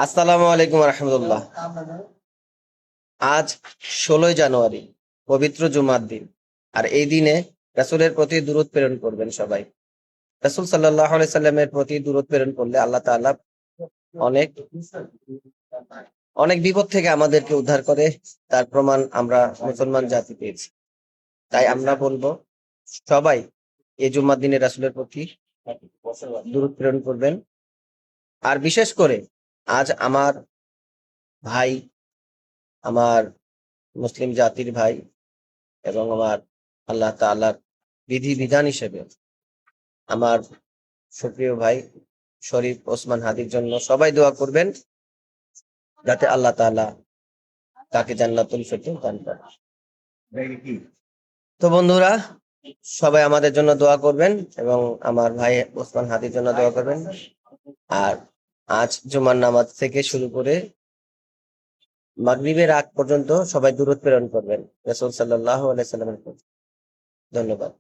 আসসালামু আলাইকুম রহমতুল্লাহ। আজ 16ই জানুয়ারি, পবিত্র জুমার দিন। আর এই দিনে রাসূলের প্রতি দুরূদ প্রেরণ করবেন সবাই। রাসূল সাল্লাল্লাহু আলাইহি সাল্লামের প্রতি দুরূদ প্রেরণ করলে আল্লাহ তাআলা অনেক অনেক বিপদ থেকে আমাদেরকে উদ্ধার করে। তার প্রমাণ আমরা মুসলমান জাতি পেয়েছি। তাই আমরা বলবো, সবাই এই জুমার দিনে রাসূলের প্রতি দুরূদ প্রেরণ করবেন। আর বিশেষ করে আজ আমার ভাই, আমার মুসলিম জাতির ভাই এবং আমার আল্লাহ তাআলার বিধিবিধান হিসেবে আমার সুপ্রিয় ভাই শরীফ ওসমান হাদির জন্য সবাই দোয়া করবেন, যাতে আল্লাহ তাআলা তাকে জান্নাতুল ফেরদৌস দান করেন। তো বন্ধুরা, সবাই আমাদের জন্য দোয়া করবেন এবং আমার ভাই ওসমান হাদির জন্য দোয়া করবেন। আর আজ জুমার নামাজ থেকে শুরু করে মাগরিবের আগ পর্যন্ত সবাই দুরূদ প্রেরণ করবেন রাসূল সাল্লাল্লাহু আলাইহি সাল্লামের প্রতি। ধন্যবাদ।